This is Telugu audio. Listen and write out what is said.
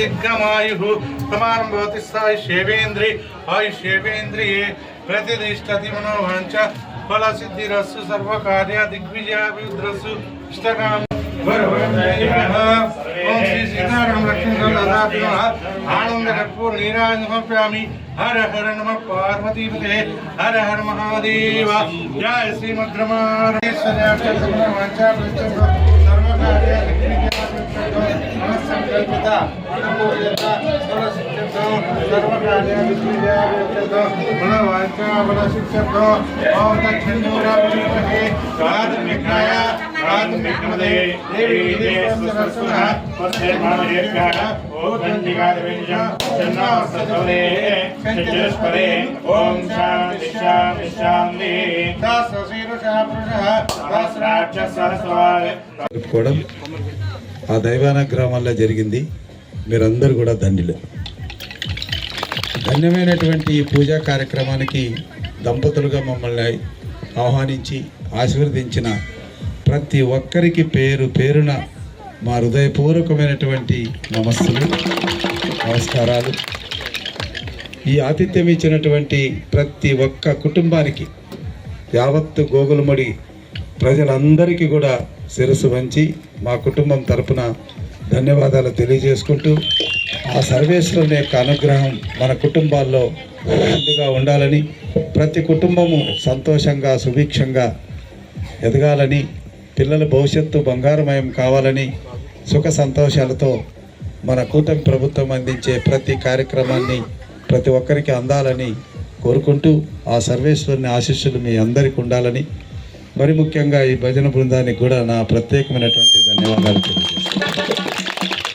दीर्घमायुः समानं भवति सायुष्येवेन्द्रिये आयुष्येवेन्द्रिये प्रतिष्ठति मनोवाञ्छ फलसिद्धिरस्सु सर्वकार्यदिग्विजयाभिवृद्धिरस्सु इष्टकाम ओम श्री सीताराम लक्ष्मी आनंद कर्पूर नीराजन समर्पयामि। हर हर नमः पार्वती पते हर हर महादेव। जय श्रीमद् ओम शांति शांति शांति ఆ దైవాన గ్రామాల్లో జరిగింది. మీరందరూ కూడా ధన్యులు. ధన్యమైనటువంటి ఈ పూజా కార్యక్రమానికి దంపతులుగా మమ్మల్ని ఆహ్వానించి ఆశీర్వదించిన ప్రతి ఒక్కరికి పేరు పేరున మా హృదయపూర్వకమైనటువంటి నమస్కారాలు. ఈ ఆతిథ్యం ఇచ్చినటువంటి ప్రతి ఒక్క కుటుంబానికి యావత్తు గోగులమడి ప్రజలందరికీ కూడా శిరస్సు వంచి మా కుటుంబం తరపున ధన్యవాదాలు తెలియజేసుకుంటూ ఆ సర్వేశ్వరుని యొక్క అనుగ్రహం మన కుటుంబాల్లో ముందుగా ఉండాలని, ప్రతి కుటుంబము సంతోషంగా సుభిక్షంగా ఎదగాలని, పిల్లల భవిష్యత్తు బంగారమయం కావాలని, సుఖ సంతోషాలతో మన కూటమి ప్రభుత్వం అందించే ప్రతి కార్యక్రమాన్ని ప్రతి ఒక్కరికి అందాలని కోరుకుంటూ ఆ సర్వేశ్వరుని ఆశీస్సులు మీ అందరికీ ఉండాలని, మరి ముఖ్యంగా ఈ భజన బృందానికి కూడా నా ప్రత్యేకమైనటువంటి ధన్యవాదాలు తెలియజేస్తాను.